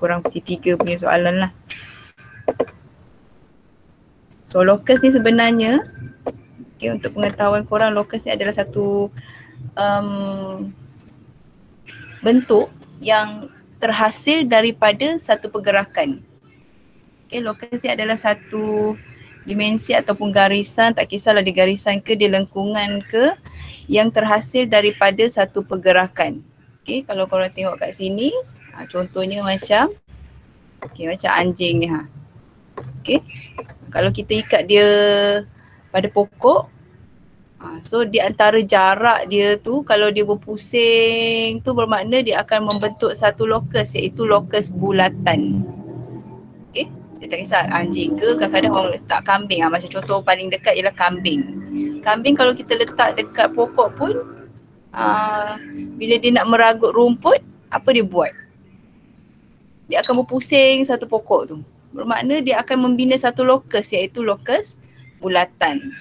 kurang pukul 3 punya soalan lah. So locus ni sebenarnya, okay, untuk pengetahuan korang, locus ni adalah satu bentuk yang terhasil daripada satu pergerakan. Okay, locus ni adalah satu dimensi ataupun garisan, tak kisahlah dia garisan ke, dia lengkungan ke, yang terhasil daripada satu pergerakan. Okay, kalau korang tengok kat sini, contohnya macam, okay, macam anjing ni ha. Okay, kalau kita ikat dia pada pokok, so di antara jarak dia tu, kalau dia berpusing tu bermakna dia akan membentuk satu locus, iaitu locus bulatan. Okay, dia tak kisah anjing ke, kadang-kadang orang letak kambing. Macam contoh paling dekat ialah kambing. Kambing kalau kita letak dekat pokok pun, bila dia nak meragut rumput, apa dia buat? Dia akan berpusing satu pokok tu. Bermakna dia akan membina satu locus, iaitu locus bulatan.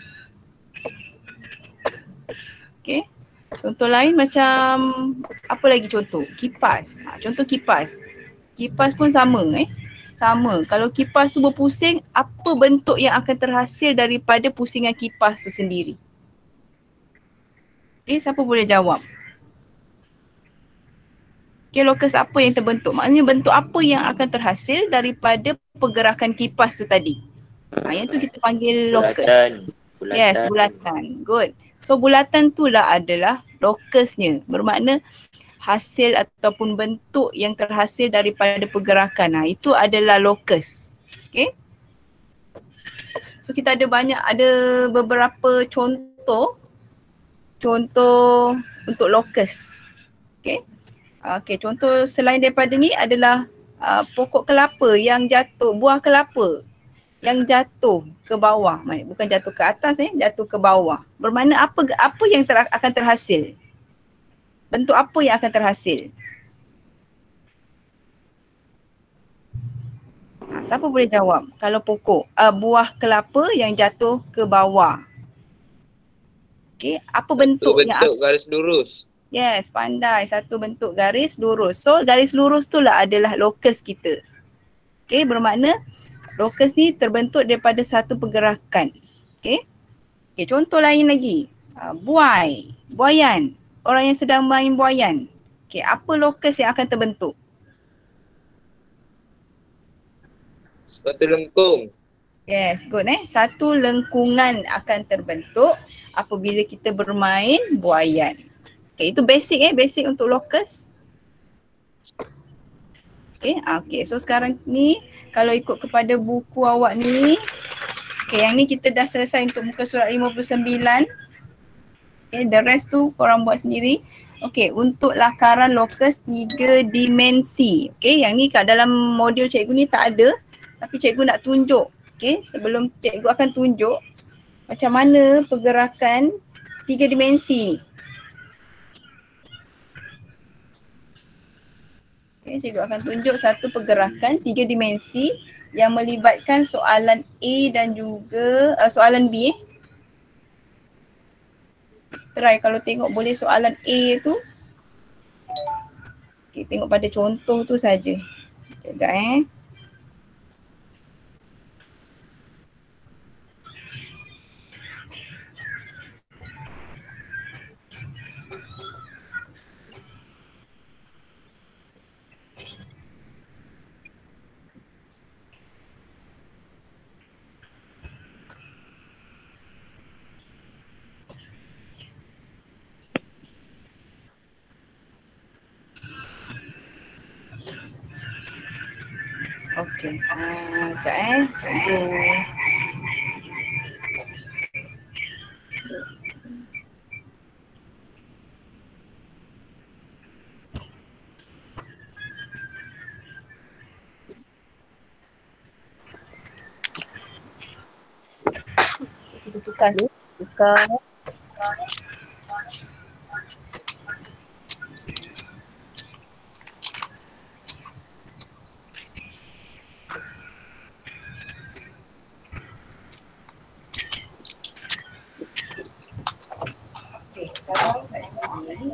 Okay. Contoh lain macam, apa lagi contoh? Kipas. Contoh kipas. Kipas pun sama sama. Kalau kipas tu berpusing, apa bentuk yang akan terhasil daripada pusingan kipas tu sendiri? Okay, siapa boleh jawab? Okay, locus apa yang terbentuk? Maknanya bentuk apa yang akan terhasil daripada pergerakan kipas tu tadi? Yang tu kita panggil locus. Bulatan. Yes, bulatan. Good. So bulatan tu lah adalah locusnya. Bermakna hasil ataupun bentuk yang terhasil daripada pergerakan. Itu adalah locus. Okay. So kita ada beberapa contoh untuk locus. Okay. Okay, contoh selain daripada ni adalah pokok kelapa yang jatuh, buah kelapa yang jatuh ke bawah. Bukan jatuh ke atas, jatuh ke bawah. Bermakna apa yang akan terhasil? Bentuk apa yang akan terhasil? Siapa boleh jawab? Kalau pokok, buah kelapa yang jatuh ke bawah. Okay, apa bentuk yang bentuk garis lurus. Yes, pandai. Satu bentuk garis lurus. So garis lurus tu lah adalah locus kita. Okay, bermakna locus ni terbentuk daripada satu pergerakan. Okay. Okay, contoh lain lagi. Buayan. Orang yang sedang main buayan. Okay, apa locus yang akan terbentuk? Satu lengkung. Yes, good Satu lengkungan akan terbentuk apabila kita bermain buayan. Okay, itu basic untuk locus. Okay, so sekarang ni kalau ikut kepada buku awak ni, okay, yang ni kita dah selesai untuk muka surat 59. Okay, the rest tu korang buat sendiri. Okay, untuk lakaran locus 3 dimensi. Okay, yang ni kat dalam modul cikgu ni tak ada, tapi cikgu nak tunjuk. Okay, sebelum cikgu akan tunjuk macam mana pergerakan 3 dimensi ni. Okay, cikgu akan tunjuk satu pergerakan 3 dimensi yang melibatkan soalan A dan juga soalan B. Try kalau tengok boleh soalan A tu. Okay, tengok pada contoh tu saja. Sekejap Okey, sekejap kita tukar ni,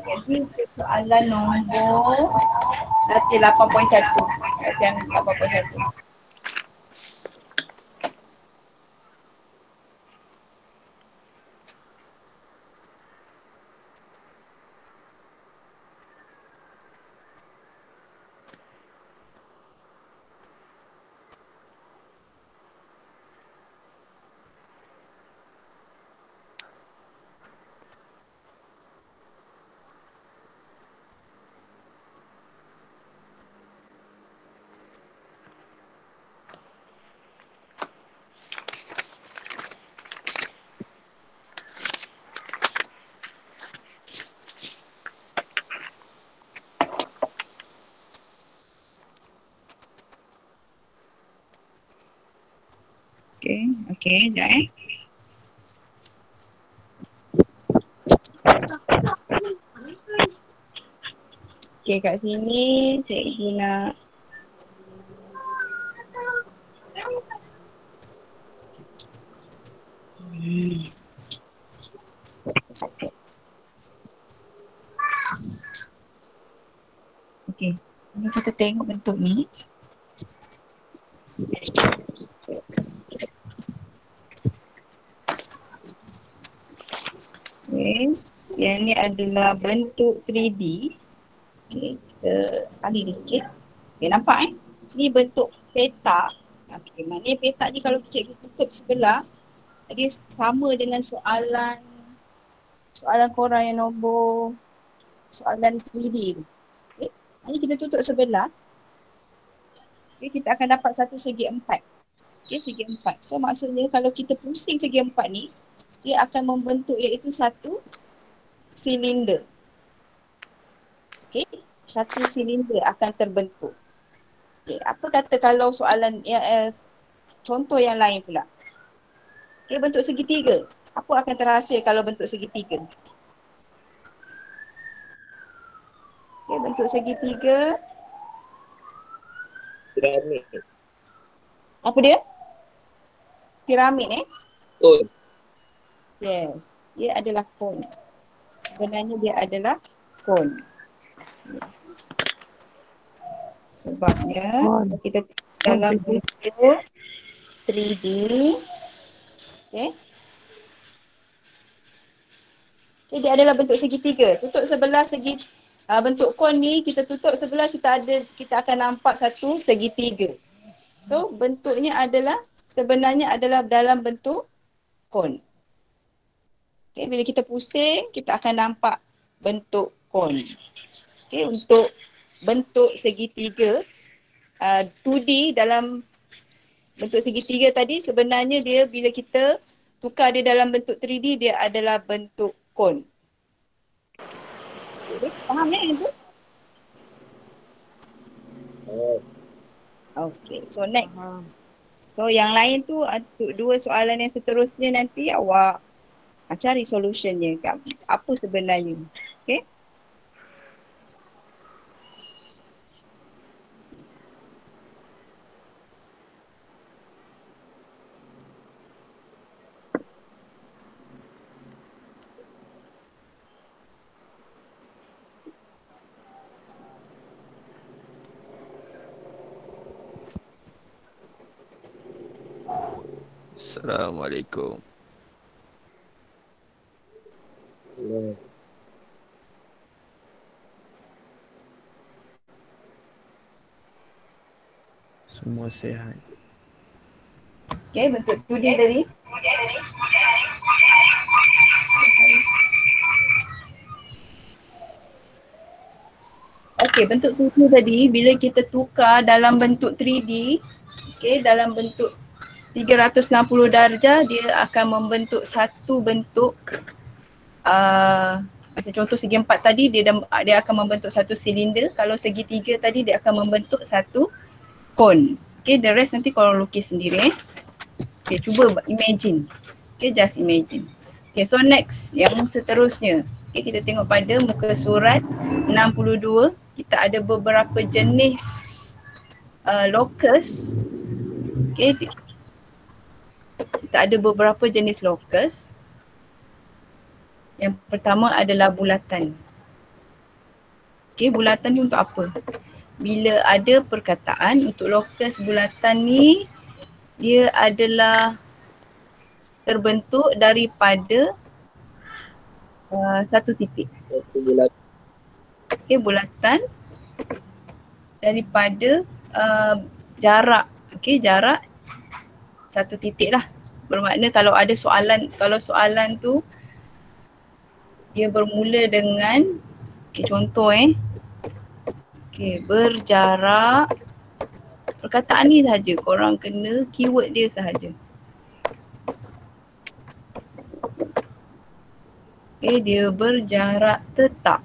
Jadi soalan nombor 8.1. perhatian apa-apa satu. Okey, sekejap Okey, kat sini cikgu nak okey. Kalau kita tengok bentuk ni. Okey, yang ni adalah bentuk 3D. Okey, kita alih ni sikit. Okey, nampak Ni bentuk peta. Okey, maknanya peta ni kalau cikgu tutup sebelah, dia sama dengan soalan korang yang nombor soalan 3D tu. Okey, ini kita tutup sebelah. Okey, kita akan dapat satu segi empat. Okey, segi empat. So maksudnya kalau kita pusing segi empat ni, dia akan membentuk iaitu satu silinder. Okey, satu silinder akan terbentuk. Okey, apa kata kalau soalan contoh yang lain pula. Okey, bentuk segitiga. Apa akan terhasil kalau bentuk segitiga? Okey, bentuk segitiga. Piramid. Apa dia? Piramid Kon. Yes, dia adalah kon. Sebenarnya dia adalah kon. Sebabnya kita dalam bentuk 3D. Okay. Okay, dia adalah bentuk segitiga. Tutup sebelah bentuk kon ni kita tutup sebelah, kita akan nampak satu segitiga. So bentuknya sebenarnya adalah dalam bentuk kon. Okay, bila kita pusing kita akan nampak bentuk kon. Okay, untuk bentuk segitiga 2D dalam bentuk segitiga tadi sebenarnya dia bila kita tukar dia dalam bentuk 3D dia adalah bentuk kon. Okay, faham yang itu? Okay, so next. So yang lain tu dua soalan yang seterusnya nanti awak cari solutionnya apa sebenarnya. Okay. Assalamualaikum. Semua sihat. Okay, bentuk 2D tadi. Okay, bentuk 2D tadi bila kita tukar dalam bentuk 3D, okay, dalam bentuk 360 darjah dia akan membentuk satu bentuk macam contoh segi empat tadi dia akan membentuk satu silinder. Kalau segitiga tadi dia akan membentuk satu kon. Okay, the rest nanti korang lukis sendiri. Okay, cuba imagine. Okay, just imagine. Okay, so next yang seterusnya. Okay, kita tengok pada muka surat 62. Kita ada beberapa jenis locus. Okay, kita ada beberapa jenis locus. Yang pertama adalah bulatan. Okay, bulatan ni untuk apa? bila ada perkataan untuk lokus bulatan ni dia adalah terbentuk daripada satu titik. Satu bulat. Okay, bulatan daripada jarak. Okay, jarak satu titik lah. Bermakna kalau ada soalan, kalau soalan tu dia bermula dengan contoh berjarak, perkataan ni sahaja, korang kena keyword dia sahaja. Dia berjarak tetap.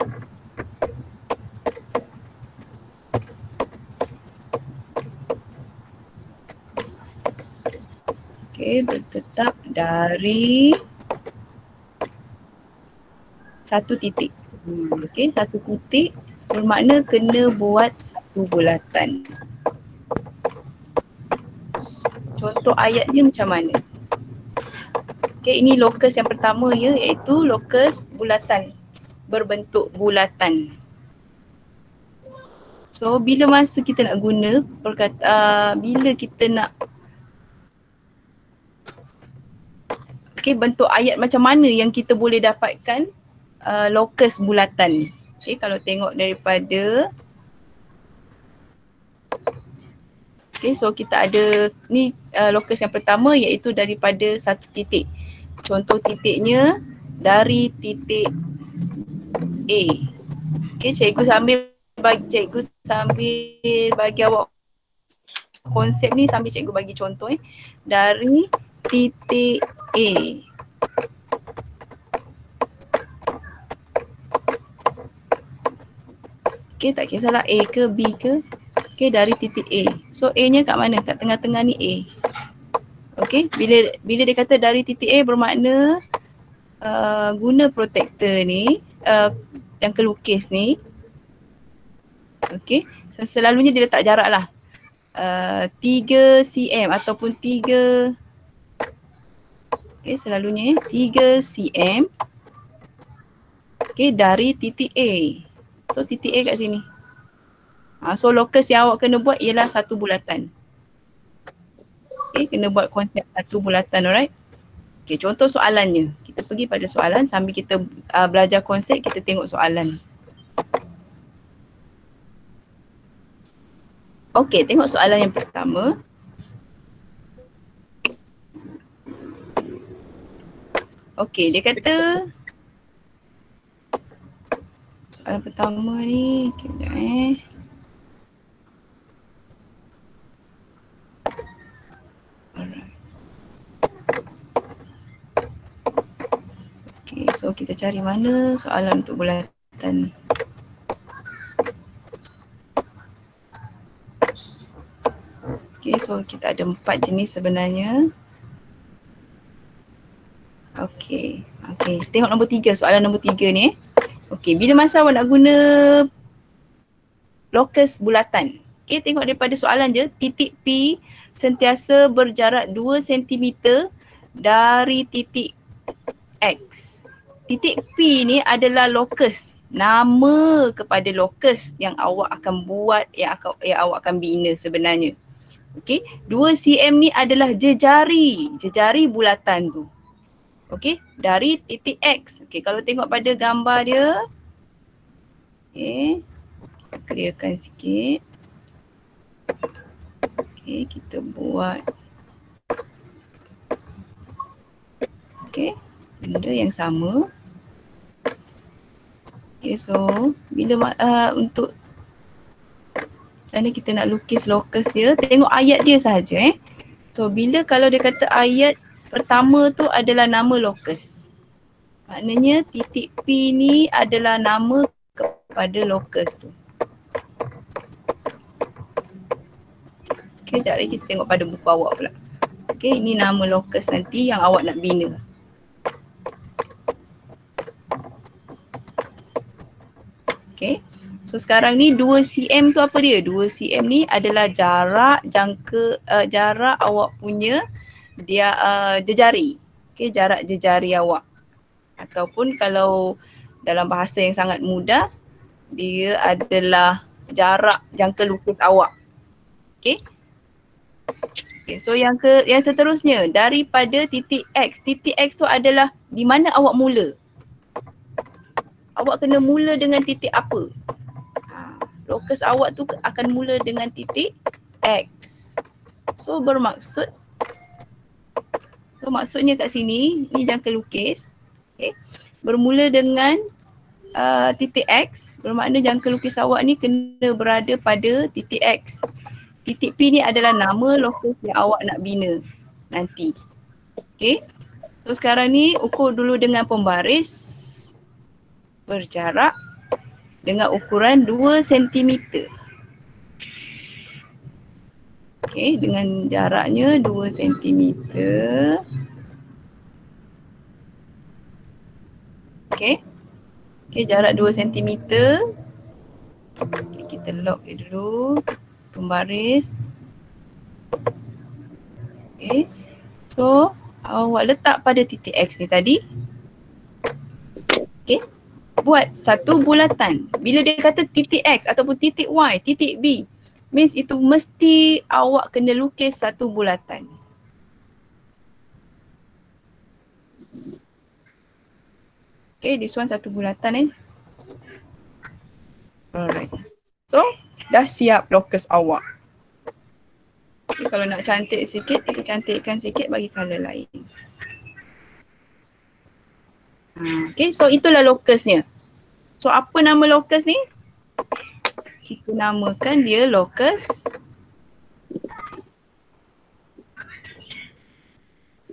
Bertetap dari satu titik. Satu titik bermakna kena buat satu bulatan. Contoh ayatnya macam mana? Ini lokus yang pertama iaitu lokus bulatan, berbentuk bulatan. So bila masa kita nak guna bila kita nak bentuk ayat macam mana yang kita boleh dapatkan lokus bulatan. Kalau tengok daripada so kita ada ni lokus yang pertama iaitu daripada satu titik. Contoh titiknya dari titik A. Cikgu sambil bagi awak konsep ni sambil cikgu bagi contoh dari titik A. Tak kisahlah A ke B ke. Dari titik A. So A nya kat mana? Kat tengah-tengah ni A. Bila dia kata dari titik A bermakna guna protektor ni yang kelukis ni. Selalunya dia letak jarak lah 3 cm ataupun 3 selalunya 3 cm dari titik A. So titik A kat sini. So lokus yang awak kena buat ialah satu bulatan. Kena buat konsep satu bulatan, alright? Contoh soalannya. Kita pergi pada soalan sambil kita belajar konsep, kita tengok soalan. Tengok soalan yang pertama. Dia kata soalan pertama ni, kejap Alright. So kita cari mana soalan untuk bulatan ni. So kita ada 4 jenis sebenarnya. Tengok nombor 3, soalan nombor 3 ni. Bila masa awak nak guna lokus bulatan. Tengok daripada soalan je, titik P sentiasa berjarak 2 cm dari titik X. Titik P ni adalah lokus, nama kepada lokus yang awak akan buat, yang awak akan bina sebenarnya. 2 cm ni adalah jejari bulatan tu. Dari titik X. Kalau tengok pada gambar dia. Clearkan sikit. Kita buat. Benda yang sama. So bila untuk kerana kita nak lukis lokus dia, tengok ayat dia sahaja. So bila kalau dia kata ayat pertama tu adalah nama lokus, maknanya titik P ni adalah nama kepada lokus tu. Sekejap lagi kita tengok pada buku awak pula. Ini nama lokus nanti yang awak nak bina. So sekarang ni 2 cm tu apa dia? 2 cm ni adalah jarak jarak awak punya dia jejari. Jarak jejari awak. Ataupun kalau dalam bahasa yang sangat mudah, dia adalah jarak jangka lukis awak. Okay. Okay, so yang seterusnya daripada titik X. Titik X tu adalah di mana awak mula. Awak kena mula dengan titik apa? Lokus awak tu akan mula dengan titik X. So maksudnya kat sini, ni jangka lukis. Okay. Bermula dengan titik X, bermakna jangka lukis awak ni kena berada pada titik X. Titik P ni adalah nama lokus yang awak nak bina nanti. Okay. So sekarang ni ukur dulu dengan pembaris berjarak dengan ukuran 2 cm. Okay, dengan jaraknya 2 cm. Okay. Okay, jarak 2 cm. Okay, kita lock dia dulu. Pembaris. Okay. So, awak letak pada titik X ni tadi. Okay. Buat satu bulatan. Bila dia kata titik X ataupun titik Y, titik B, means itu mesti awak kena lukis satu bulatan. Okay, this one satu bulatan Alright. So, dah siap lokus awak. Okay, kalau nak cantik sikit, kita cantikkan sikit bagi colour lain. Okay, so itulah lokusnya. So, apa nama lokus ni? Kita namakan dia lokus.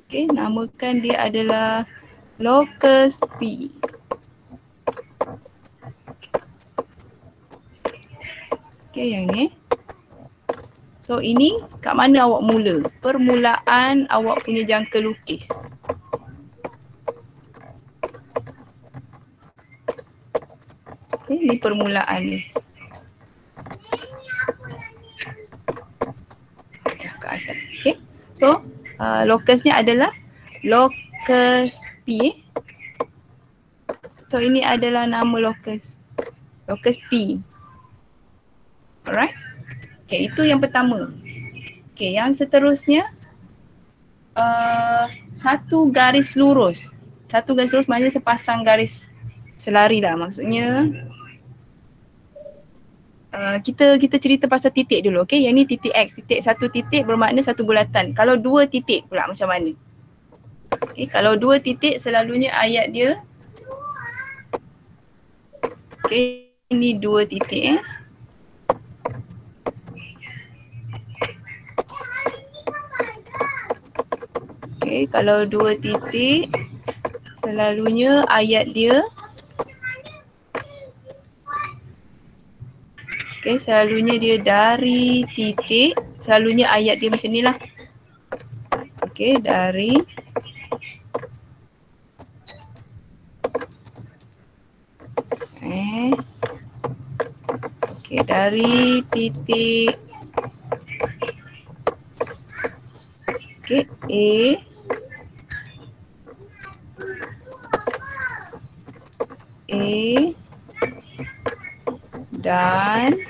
Okay, namakan dia adalah lokus P. Okay, yang ni. So, ini kat mana awak mula? Permulaan awak punya jangka lukis. Okay, ni permulaan ni. Okay, so lokusnya adalah lokus P. So ini adalah nama lokus P. Alright. Okay, itu yang pertama. Okay, yang seterusnya satu garis lurus. Satu garis lurus maknanya sepasang garis selari lah. Maksudnya kita cerita pasal titik dulu. Okay, yang ni titik X. Titik satu titik bermakna satu bulatan. Kalau dua titik pula macam mana? Okay, kalau dua titik selalunya ayat dia. Okay, ini dua titik Okay, kalau dua titik selalunya ayat dia. Okay, selalunya dia dari titik. Selalunya ayat dia macam ni lah. Okay, dari Okay, dari titik okay, A dan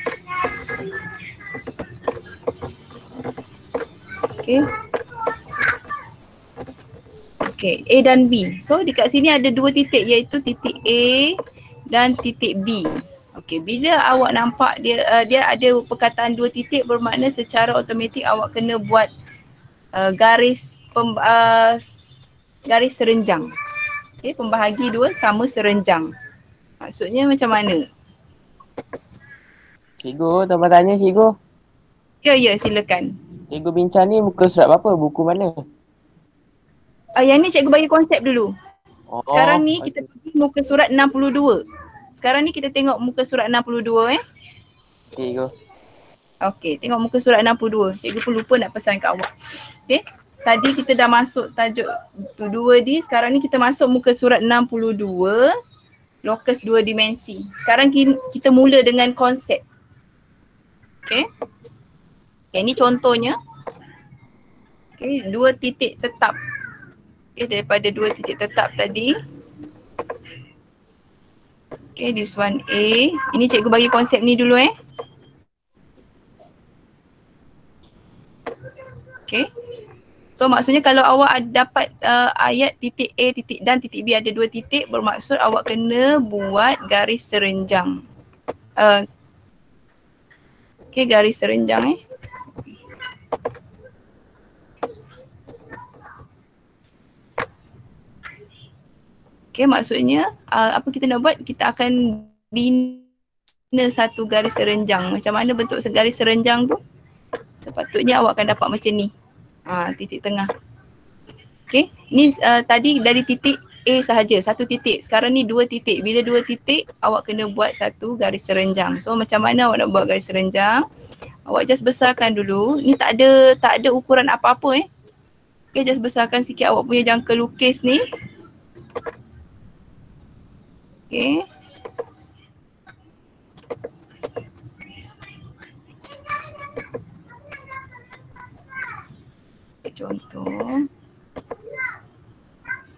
A dan B. So dekat sini ada dua titik iaitu titik A dan titik B. Okay, bila awak nampak dia ada perkataan dua titik bermakna secara automatik awak kena buat garis serenjang. Okay, pembahagi dua sama serenjang. Maksudnya macam mana? Cikgu, tambah tanya cikgu. Ya, silakan. Cikgu bincang ni muka surat berapa? Buku mana? Yang ni cikgu bagi konsep dulu. Oh, Sekarang ni kita pergi muka surat 62. Sekarang ni kita tengok muka surat 62 Cikgu. Okey, tengok muka surat 62. Cikgu pun lupa nak pesan kat awak. Okey. Tadi kita dah masuk tajuk 2D, sekarang ni kita masuk muka surat 62. Lokus dua dimensi. Sekarang kita mula dengan konsep. Okey. Okay, ni contohnya. Okey, dua titik tetap. Okay, daripada dua titik tetap tadi. Okay, this one A. Ini cikgu bagi konsep ni dulu Okay. So maksudnya kalau awak dapat ayat titik A, titik dan titik B ada 2 titik, bermaksud awak kena buat garis serenjang. Okay, garis serenjang Okay, maksudnya apa kita nak buat? Kita akan bina satu garis serenjang. Macam mana bentuk garis serenjang tu? Sepatutnya awak akan dapat macam ni. Titik tengah. Okay, ni tadi dari titik A sahaja, satu titik. Sekarang ni 2 titik. Bila 2 titik, awak kena buat satu garis serenjang. So macam mana awak nak buat garis serenjang? Awak just besarkan dulu. Ni tak ada ukuran apa-apa Okay, just besarkan sikit awak punya jangka lukis ni. Okay. Contoh.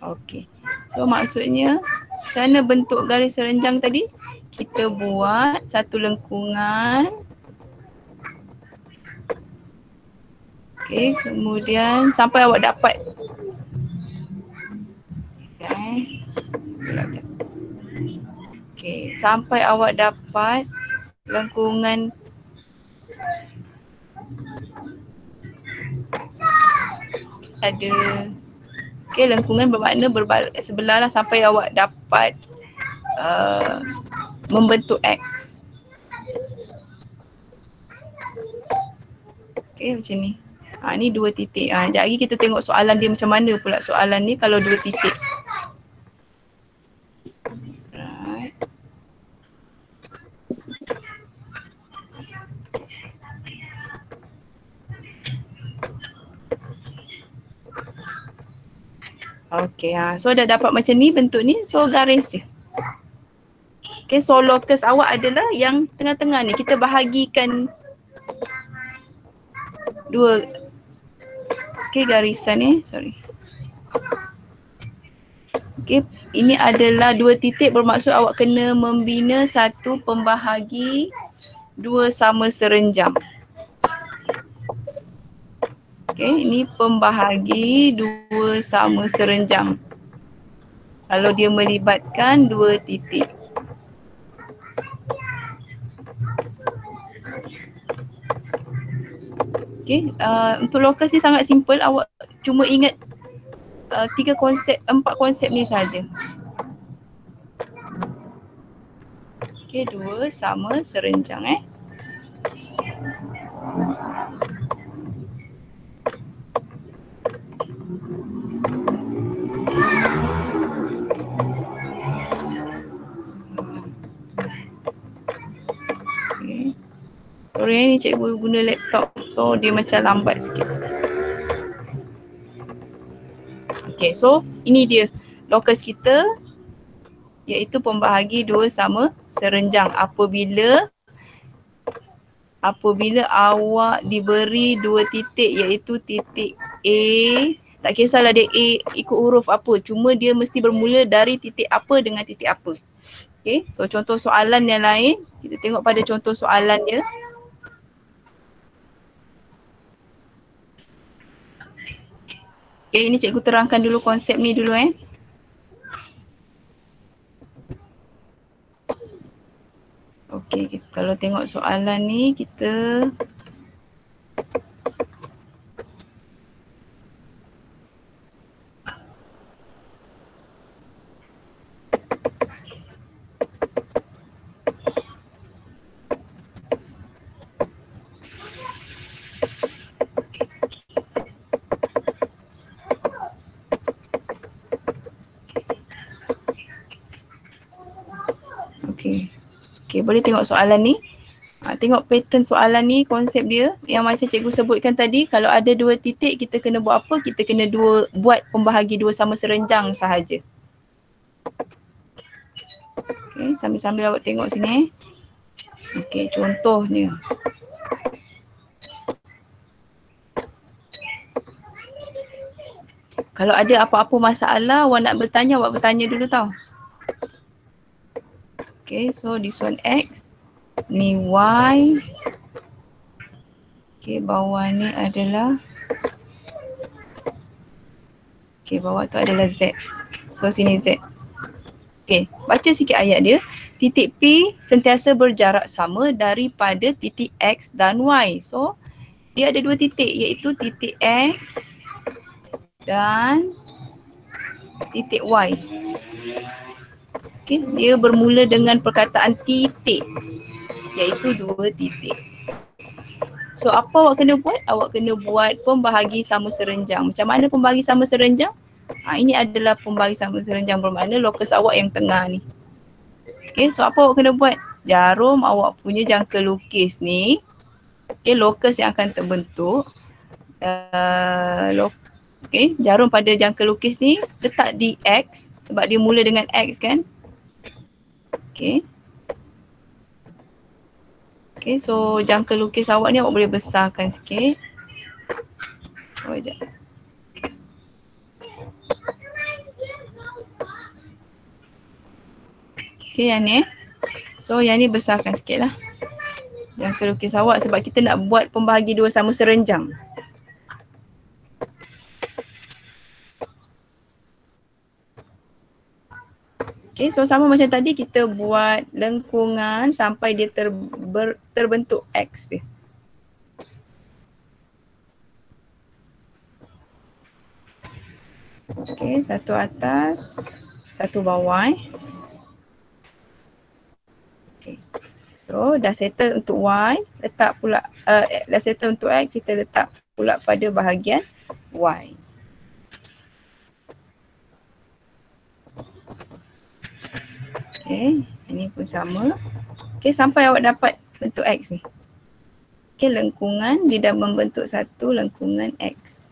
Okay. So maksudnya macam mana bentuk garis serenjang tadi? Kita buat satu lengkungan. Okay, kemudian sampai awak dapat. Okay, sampai awak dapat lengkungan ada. Okay, lengkungan bermakna sebelah lah sampai awak dapat membentuk X. Okay, macam ni. Ni 2 titik. Sekejap lagi kita tengok soalan dia macam mana pula soalan ni kalau 2 titik. Right. Okay, so dah dapat macam ni bentuk ni. So garis je. Okay, so locus awak adalah yang tengah-tengah ni. Kita bahagikan 2 garisan ni, sorry. Okay, ini adalah 2 titik, bermaksud awak kena membina satu pembahagi 2 sama serenjang. Okay, ini pembahagi 2 sama serenjang. Kalau dia melibatkan 2 titik. Okay, untuk locus ni sangat simple. Awak cuma ingat 4 konsep ni saja. Okay, 2 sama serenjang Sorry ni cikgu guna laptop, so dia macam lambat sikit. Okay, so ini dia locus kita, iaitu pembahagi 2 sama serenjang apabila awak diberi 2 titik, iaitu titik A. Tak kisahlah dia A ikut huruf apa, cuma dia mesti bermula dari titik apa dengan titik apa. Okay, so contoh soalan yang lain, kita tengok pada contoh soalan dia. Okay, ini cikgu terangkan dulu konsep ni dulu Okay, kalau tengok soalan ni kita Okay, boleh tengok soalan ni. Tengok pattern soalan ni, konsep dia yang macam cikgu sebutkan tadi. Kalau ada 2 titik, kita kena buat apa? Kita kena buat pembahagi 2 sama serenjang sahaja. Okay, sambil-sambil awak tengok sini. Okay, contohnya. Kalau ada apa-apa masalah, awak nak bertanya, awak bertanya dulu tau. Okay, so this one X, ni Y. Okay, bawah ni adalah Okay, bawah tu adalah Z. So sini Z. Okay, baca sikit ayat dia. Titik P sentiasa berjarak sama daripada titik X dan Y. So dia ada dua titik iaitu titik X dan titik Y. Okay, dia bermula dengan perkataan titik iaitu dua titik. So apa awak kena buat? Awak kena buat pembahagi sama serenjang. Macam mana pembahagi sama serenjang? Ini adalah pembahagi sama serenjang, bermakna lokus awak yang tengah ni. Okay, so apa awak kena buat? Jarum awak punya jangka lukis ni. Okay, lokus yang akan terbentuk. Okay, jarum pada jangka lukis ni letak di X sebab dia mula dengan X kan. Okay. Okay, so jangka lukis awak ni awak boleh besarkan sikit. Oh, sekejap. Okay, yang ni. So, yang ni besarkan sikit lah. Jangka lukis awak sebab kita nak buat pembahagi dua sama serenjang. Okay, so sama macam tadi kita buat lengkungan sampai dia terbentuk X dia. Okay, satu atas, satu bawah. Okay, so dah settle untuk Y, letak pula, dah settle untuk X, kita letak pula pada bahagian Y. Okay, ini pun sama. Okay, sampai awak dapat bentuk X ni. Okay, lengkungan dia dah membentuk satu lengkungan X.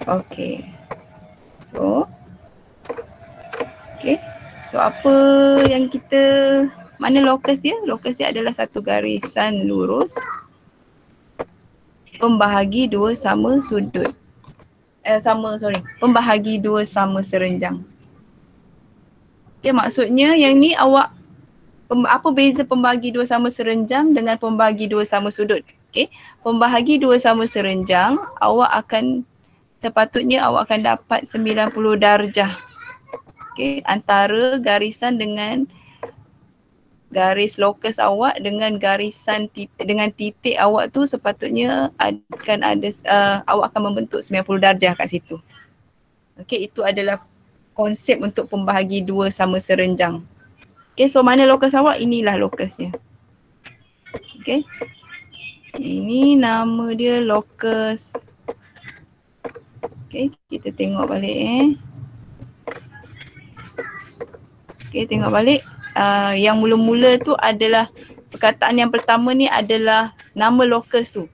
Okay. So, okay. So, apa yang kita, mana lokus dia? Lokus dia adalah satu garisan lurus pembahagi dua sama sudut. Pembahagi dua sama serenjang. Okay, maksudnya yang ni awak, apa beza pembahagi dua sama serenjang dengan pembahagi dua sama sudut? Okay, pembahagi dua sama serenjang, sepatutnya awak akan dapat 90 darjah. Okay, antara garisan dengan garis lokus awak dengan garisan dengan titik awak tu sepatutnya akan ada awak akan membentuk 90 darjah kat situ. Okey, itu adalah konsep untuk pembahagi dua sama serenjang. Okey, so mana lokus awak? Inilah lokusnya. Okey. Ini nama dia lokus. Okey, kita tengok balik Okey, tengok balik. Yang mula-mula tu adalah perkataan yang pertama ni adalah nama lokus tu.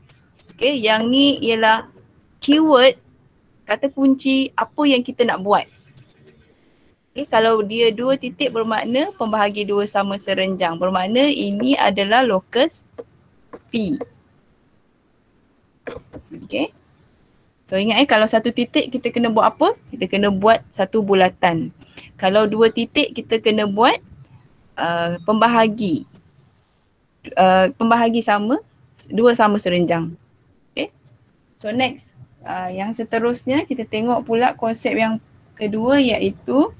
Okay, yang ni ialah keyword, kata kunci apa yang kita nak buat. Okay, kalau dia dua titik bermakna pembahagi dua sama serenjang. Bermakna ini adalah lokus P. Okay. So ingat kalau satu titik kita kena buat apa? Kita kena buat satu bulatan. Kalau dua titik kita kena buat pembahagi sama, dua sama serenjang. Okay. So next, yang seterusnya kita tengok pula konsep yang kedua iaitu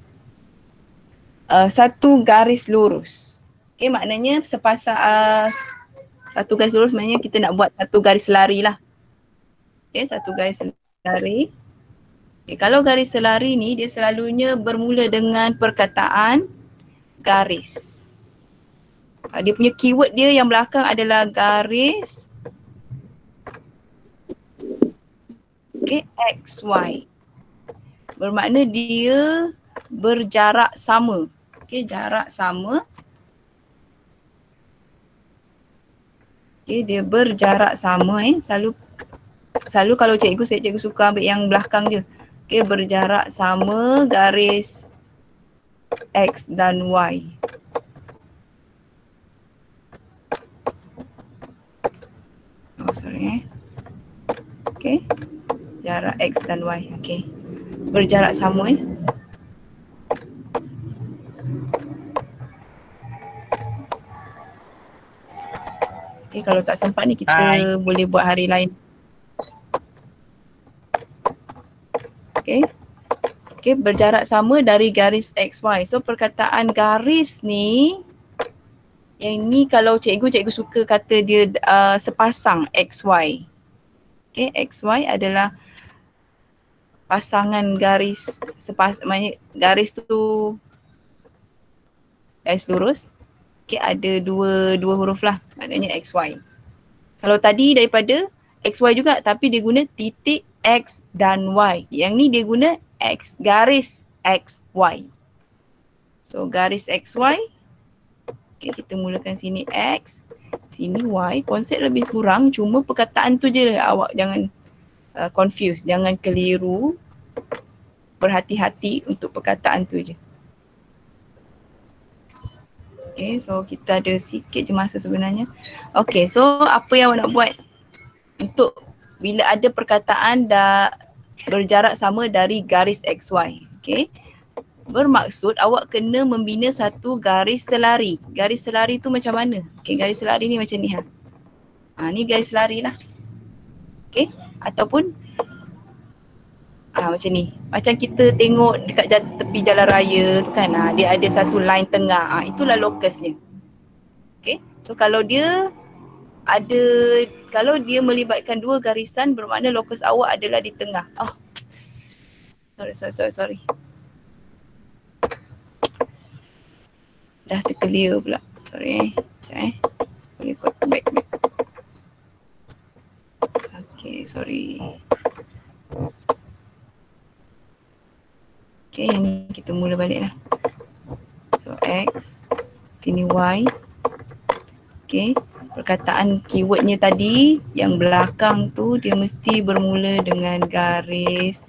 satu garis lurus. Okay, maknanya sepasang satu garis lurus maknanya kita nak buat satu garis selari lah. Okay, satu garis selari. Okay, kalau garis selari ni dia selalunya bermula dengan perkataan garis. Dia punya keyword dia yang belakang adalah garis XY. Bermakna dia berjarak sama. Jarak sama. Dia berjarak sama. Selalu kalau cikgu suka ambil yang belakang je. Berjarak sama garis X dan Y. Jarak X dan Y. Berjarak sama. Kalau tak sempat ni kita boleh buat hari lain. Okay. Okay, berjarak sama dari garis XY. So perkataan garis ni, yang ni kalau cikgu suka kata dia sepasang XY. Okay, XY adalah pasangan garis, maksudnya garis tu garis lurus. Okay, ada dua huruf lah, maknanya XY. Kalau tadi daripada XY juga tapi dia guna titik X dan Y. Yang ni dia guna X, garis XY. So garis XY. Okay, kita mulakan sini X, sini Y. Konsep lebih kurang, cuma perkataan tu je awak jangan confuse, jangan keliru. Berhati-hati untuk perkataan tu je. Okay, so kita ada sikit je masa sebenarnya. Okay, so apa yang awak nak buat untuk bila ada perkataan dah berjarak sama dari garis XY. Okay, bermaksud awak kena membina satu garis selari. Garis selari tu macam mana? Okay, garis selari ni macam ni ha. Ni garis selari lah. Okay, ataupun macam ni. Macam kita tengok dekat tepi jalan raya tu kan, dia ada satu line tengah. Itulah locusnya. Okay, so kalau dia melibatkan dua garisan, bermakna locus awak adalah di tengah. Sorry. Dah terclear pula. Sorry. Boleh kod back. Okay, sorry. Okay, yang ni kita mula balik lah. So X, sini Y. Okay, perkataan keywordnya tadi yang belakang tu dia mesti bermula dengan garis,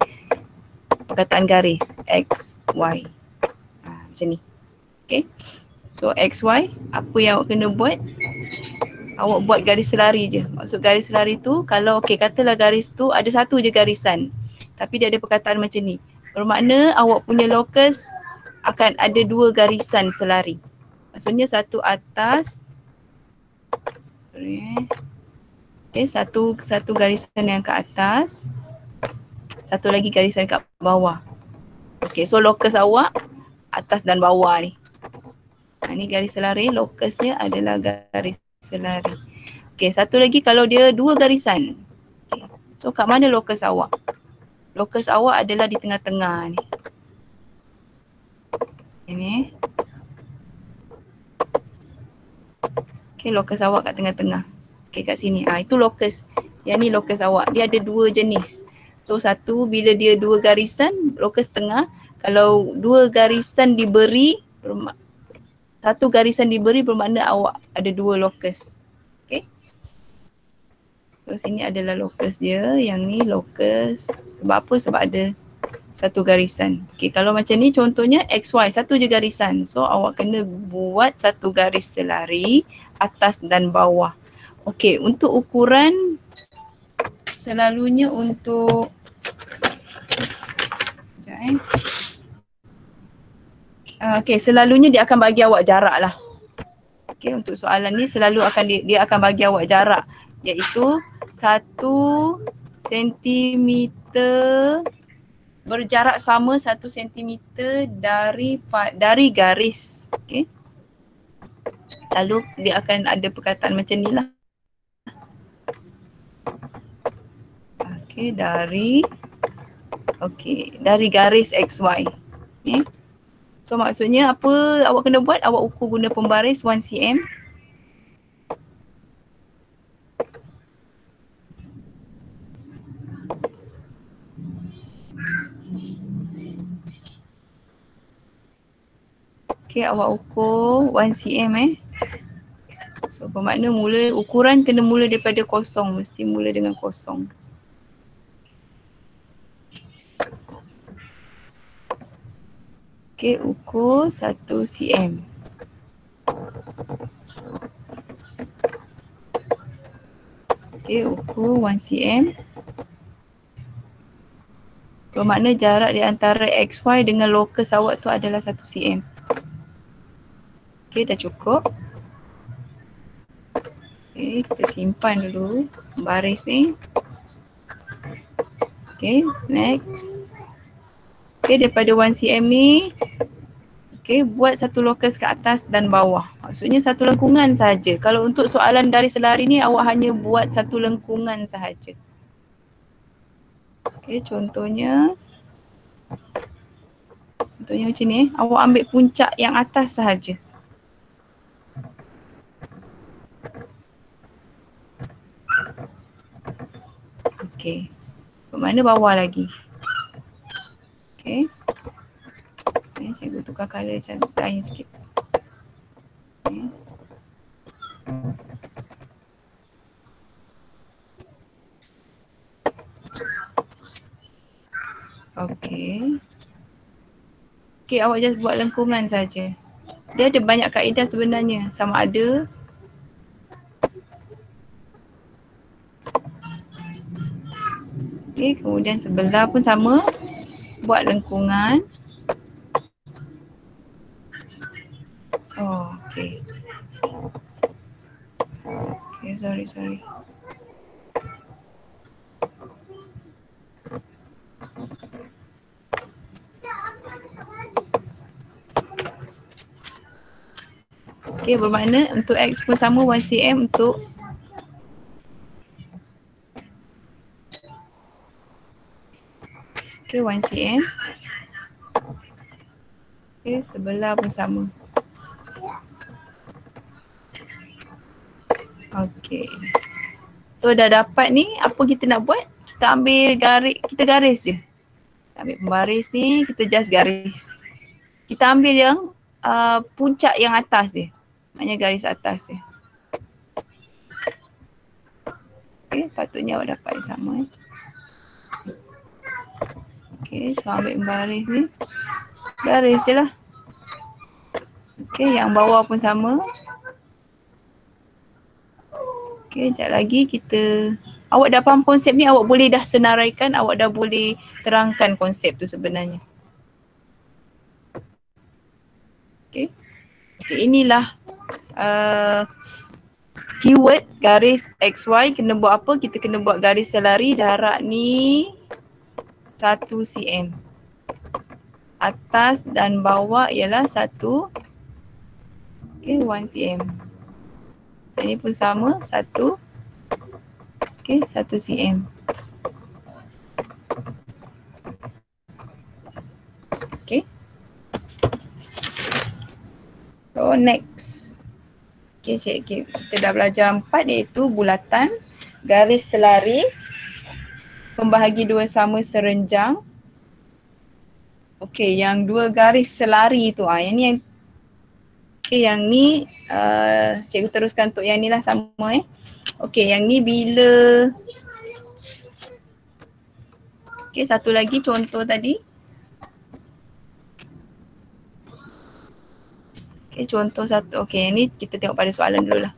perkataan garis X, Y. Macam ni. Okay, so X, Y, apa yang awak kena buat? Awak buat garis selari je. Maksud garis selari tu, kalau katalah garis tu ada satu je garisan, tapi dia ada perkataan macam ni, bermakna awak punya locus akan ada dua garisan selari. Maksudnya satu atas, okay, satu garisan yang ke atas, satu lagi garisan kat bawah. Okay, so locus awak atas dan bawah ni. Ni garis selari, locusnya adalah garis selari. Okay, satu lagi kalau dia dua garisan. Okay, so kat mana locus awak? Locus awak adalah di tengah-tengah ni. Ini. Okay, locus awak kat tengah-tengah. Okay, kat sini. Itu locus. Yang ni locus awak. Dia ada dua jenis. So satu, bila dia dua garisan, locus tengah. Kalau dua garisan diberi, satu garisan diberi bermakna awak ada dua locus. Okay. So sini adalah locus dia. Yang ni locus. Sebab apa? Sebab ada satu garisan. Okay, kalau macam ni contohnya XY, satu je garisan. So awak kena buat satu garis selari atas dan bawah. Okay, untuk ukuran selalunya untuk okay, selalunya dia akan bagi awak jarak lah. Okay, untuk soalan ni selalu dia akan bagi awak jarak, iaitu 1 sentimeter, berjarak sama 1 sentimeter dari garis. Okay, selalu dia akan ada perkataan macam ni lah. Okay, dari garis XY. Okay. So maksudnya apa awak kena buat? Awak ukur guna pembaris 1 cm. Okay, awak ukur 1 cm So bermakna ukuran kena mula daripada kosong. Mesti mula dengan kosong. Okay, ukur 1 cm. Okay, ukur 1 cm. Bermakna jarak di antara XY dengan locus awak tu adalah 1 cm. Okay, dah cukup. Okay, kita simpan dulu baris ni. Okay, next. Okay, daripada 1cm ni, okay, buat satu lokus ke atas dan bawah. Maksudnya satu lengkungan sahaja. Kalau untuk soalan garis selari ni, awak hanya buat satu lengkungan sahaja. Okay, contohnya macam ni, awak ambil puncak yang atas sahaja. Okay, mana bawah lagi? Okay. Cikgu tukar colour macam lain sikit. Okay. Okay. Okay, awak just buat lengkungan saja. Dia ada banyak kaedah sebenarnya. Sama ada okay, kemudian sebelah pun sama. Buat lengkungan. Oh, okay. Okay, sorry. Okay, bermakna untuk X pun sama 1cm untuk okay, 1cm. Okay, sebelah pun sama. Okay. So dah dapat ni, apa kita nak buat? Kita ambil garis, kita garis je. Kita ambil pembaris ni, kita just garis. Kita ambil yang puncak yang atas dia. Maknanya garis atas dia. Okay, patutnya awak dapat yang sama. Okay, so ambil pembaris ni. Garis je lah. Okay, yang bawah pun sama. Okay, sekejap lagi kita, awak dah faham konsep ni, awak boleh dah senaraikan, awak dah boleh terangkan konsep tu sebenarnya. Okay, inilah keyword garis XY. Kena buat apa? Kita kena buat garis selari, jarak ni 1 cm. Atas dan bawah ialah 1 cm. Ini pun sama, 1 cm. Okay. So next. Okay, kita dah belajar 4 iaitu bulatan, garis selari, pembahagi dua sama serenjang. Okay, yang dua garis selari tu, yang ni yang okay, yang ni cikgu teruskan untuk yang ni lah sama Okay, yang ni bila okay, satu lagi contoh tadi. Okay, contoh satu. Okay, yang ni kita tengok pada soalan dulu lah.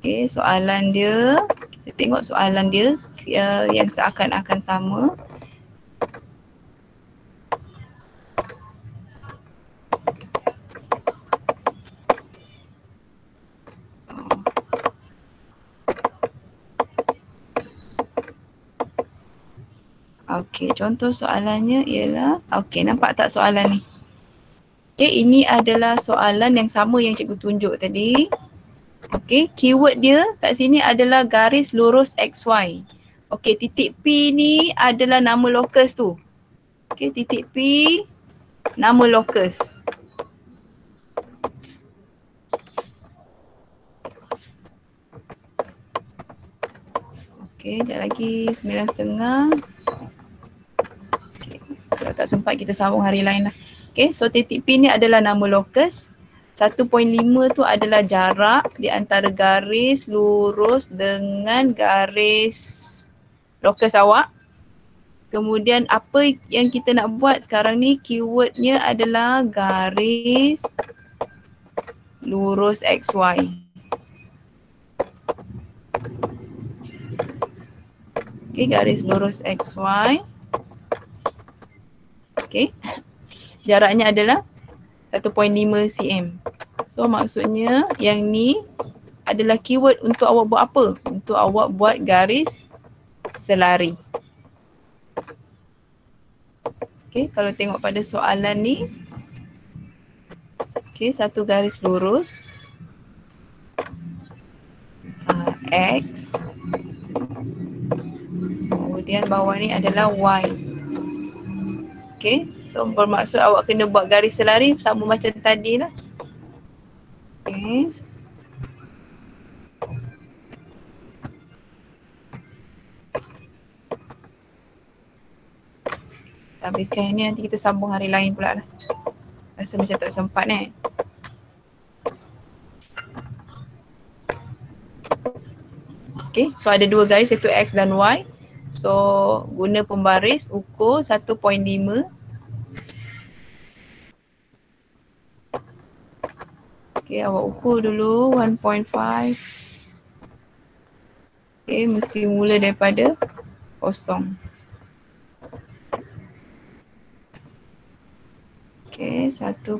Okay, soalan dia, kita tengok soalan dia yang seakan-akan sama. Okey, contoh soalannya ialah, okey, nampak tak soalan ni? Okey, ini adalah soalan yang sama yang cikgu tunjuk tadi. Okey, keyword dia kat sini adalah garis lurus XY. Okey, titik P ni adalah nama lokus tu. Okey, titik P nama lokus. Okey, sekejap lagi 9.30. Kalau tak sempat kita sambung hari lain lah. Okay, so titik P ni adalah nama lokus. 1.5 tu adalah jarak di antara garis lurus dengan garis lokus awak. Kemudian apa yang kita nak buat sekarang ni, keywordnya adalah garis lurus XY. Okay, garis lurus XY. Okay, jaraknya adalah 1.5 cm. So maksudnya yang ni adalah keyword untuk awak buat apa? Untuk awak buat garis selari. Okay, kalau tengok pada soalan ni, okay, satu garis lurus X, kemudian bawah ni adalah Y. Okay, so bermaksud awak kena buat garis selari sama macam tadi lah. Okay. Habiskan ini, nanti kita sambung hari lain pula lah. Rasa macam tak sempat Okay, so ada dua garis iaitu X dan Y. So guna pembaris ukur 1.5. Okay, awak ukur dulu 1.5. Okay, mesti mula daripada kosong. Okay, 1.5.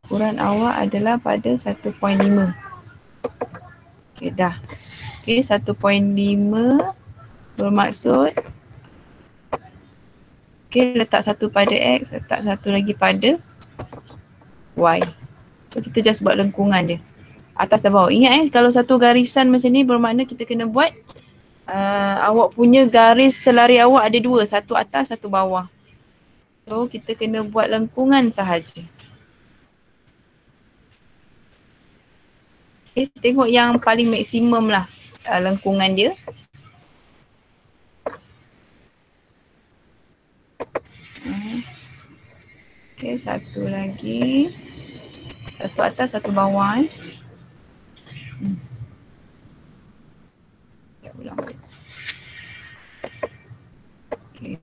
Ukuran awak adalah pada 1.5. Okay, dah. Okay, 1.5 bermaksud okay, letak satu pada X, letak satu lagi pada Y. So kita just buat lengkungan je atas dan bawah. Ingat kalau satu garisan macam ni bermakna kita kena buat awak punya garis selari awak ada dua, satu atas, satu bawah. So kita kena buat lengkungan sahaja. Okay, tengok yang paling maksimum lah lengkungan dia. Okay, satu lagi. Satu atas, satu bawah. Ya, ulang. Okay.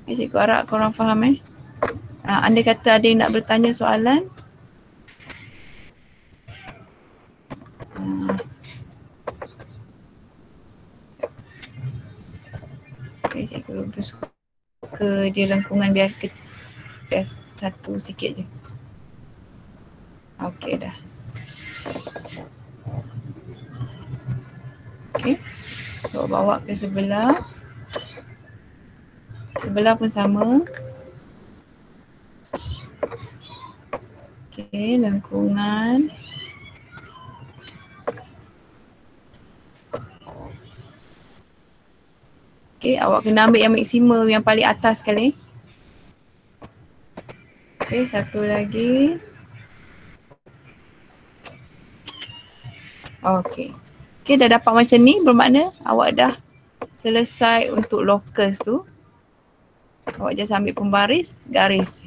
Okay, cikgu harap korang faham anda kata ada yang nak bertanya soalan? Okay, cikgu lebih suka dia lengkungan biar satu sikit je. Okay dah. Okay, so bawa ke sebelah. Sebelah pun sama. Okay, lengkungan. Okay, awak kena ambil yang maksimum, yang paling atas sekali. Okay, satu lagi. Okay. Okay, dah dapat macam ni bermakna awak dah selesai untuk locus tu. Awak just ambil pembaris, garis.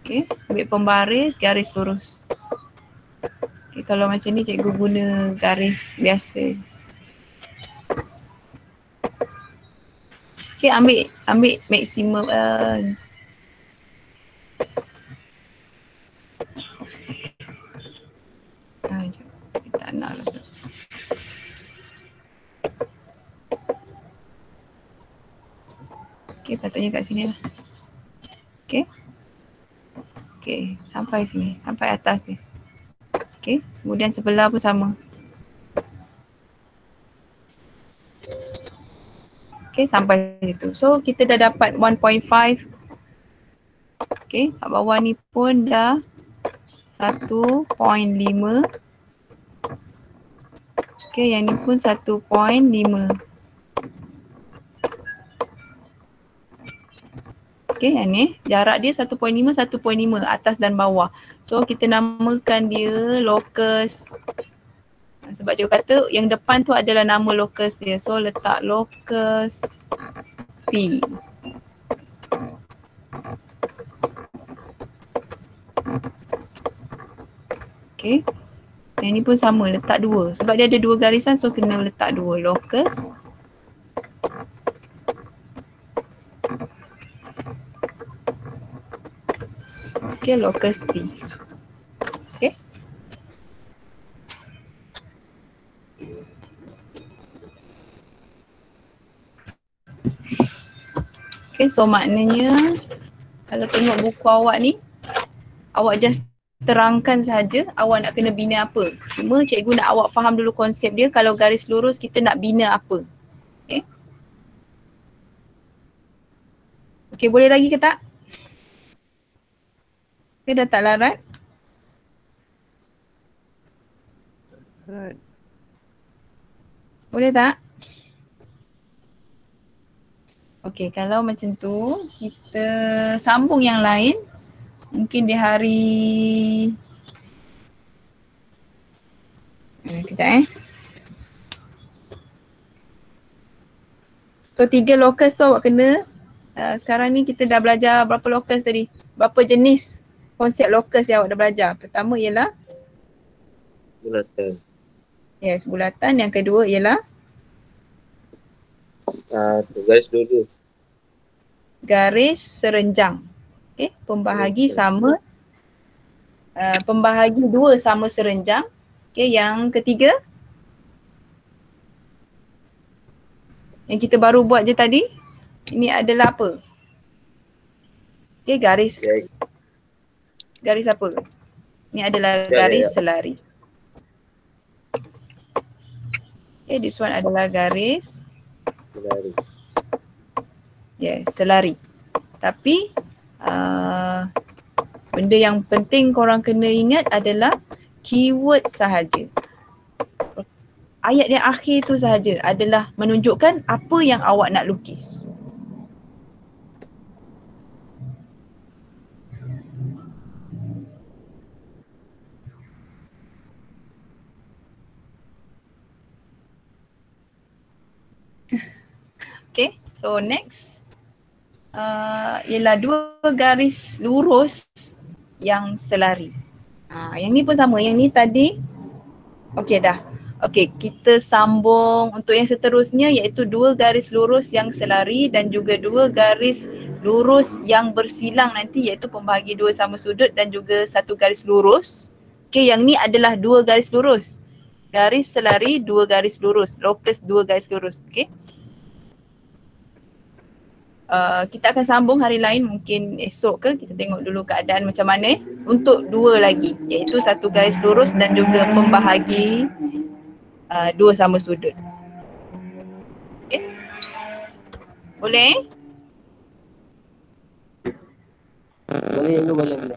Okay, ambil pembaris, garis lurus. Okay, kalau macam ni cikgu guna garis biasa. Okay, ambil maksimum. Tak nak lah. Okay, patutnya kat sini lah. Okay. Okay, sampai sini. Sampai atas ni. Okay, kemudian sebelah pun sama. Okay, sampai situ. So, kita dah dapat 1.5. Okay, kat bawah ni pun dah 1.5. Okay, yang ni pun 1.5. Okay, yang ni jarak dia 1.5, 1.5 atas dan bawah. So, kita namakan dia locus. Sebab cikgu kata yang depan tu adalah nama locus dia. So letak locus P. Okay. Yang ni pun sama, letak dua. Sebab dia ada dua garisan, so kena letak dua. Locus. Okay, locus P. Okay. Okay, so maknanya kalau tengok buku awak ni, awak just terangkan saja awak nak kena bina apa. Cuma cikgu nak awak faham dulu konsep dia, kalau garis lurus kita nak bina apa. Okay. Okay, boleh lagi ke tak? Okay, dah tak larat? Right. Boleh tak? Okay, kalau macam tu, kita sambung yang lain. Mungkin di hari... Kejap So 3 locus tu awak kena. Sekarang ni kita dah belajar berapa locus tadi? Berapa jenis konsep locus yang awak dah belajar? Pertama ialah Bulatan. yes, bulatan. Yang kedua ialah Garis lurus. garis serenjang. Okay, pembahagi sama pembahagi dua sama serenjang. Okay, yang ketiga yang kita baru buat je tadi, ini adalah apa? Okay, garis apa? Ini adalah garis selari. Okay, this one adalah garis Selari. selari. Tapi benda yang penting korang kena ingat adalah keyword sahaja. Ayat yang akhir tu sahaja adalah menunjukkan apa yang awak nak lukis. Okay, so next ialah 2 garis lurus yang selari. Yang ni pun sama, yang ni tadi okay dah. Okay, kita sambung untuk yang seterusnya iaitu 2 garis lurus yang selari dan juga 2 garis lurus yang bersilang nanti iaitu pembahagi 2 sama sudut dan juga 1 garis lurus. Okay, yang ni adalah 2 garis lurus. Garis selari 2 garis lurus, locus 2 garis lurus. Okay. Kita akan sambung hari lain, mungkin esok ke, kita tengok dulu keadaan macam mana untuk 2 lagi iaitu 1 garis lurus dan juga pembahagi 2 sama sudut. Okay. Boleh? Boleh.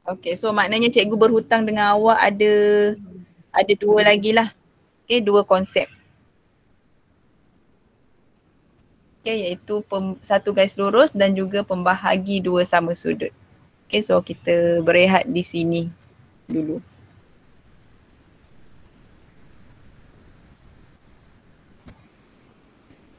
Okay, so maknanya cikgu berhutang dengan awak ada 2 lagi lah. Okay, 2 konsep. Okay, iaitu 1 garis lurus dan juga pembahagi 2 sama sudut. Okay, so kita berehat di sini dulu.